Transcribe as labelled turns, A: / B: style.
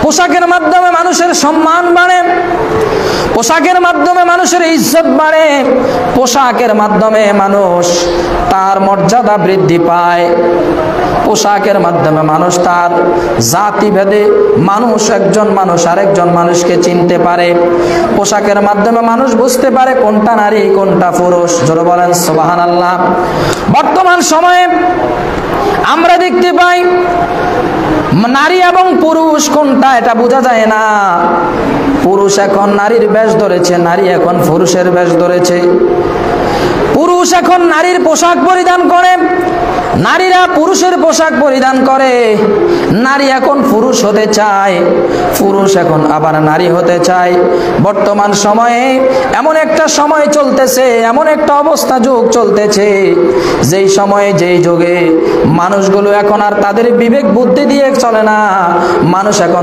A: পোশাকের মাধ্যমে মানুষের সম্মান বাড়ে, পোশাকের মাধ্যমে মানুষের ইজ্জত বাড়ে, পোশাকের মাধ্যমে মানুষ তার মর্যাদা বৃদ্ধি পায়, পোশাকের মাধ্যমে মানুষ তার জাতিভেদে মানুষ একজন মানুষ আরেকজন মানুষকে চিনতে পারে, পোশাকের মাধ্যমে মানুষ বুঝতে পারে কোনটা নারী কোনটা পুরুষ। জোরে বলেন সুবহানাল্লাহ। বর্তমান সময়ে আমরা দেখতে পাই নারী এবং পুরুষ কোনটা এটা বোঝা যায় না। পুরুষ এখন নারীর বেশ ধরেছে, নারী এখন পুরুষের বেশ ধরেছে। পুরুষ এখন নারীর পোশাক পরিধান করে, নারীরা পুরুষের পোশাক পরিধান করে। নারী এখন পুরুষ হতে চায়, পুরুষ এখন আবার নারী হতে চায়। বর্তমান সময়ে এমন একটা সময় চলতেছে, এমন একটা অবস্থা যুগ চলতেছে, যেই সময়ে যেই যুগে মানুষগুলো এখন আর তাদের বিবেক বুদ্ধি দিয়ে চলে না। মানুষ এখন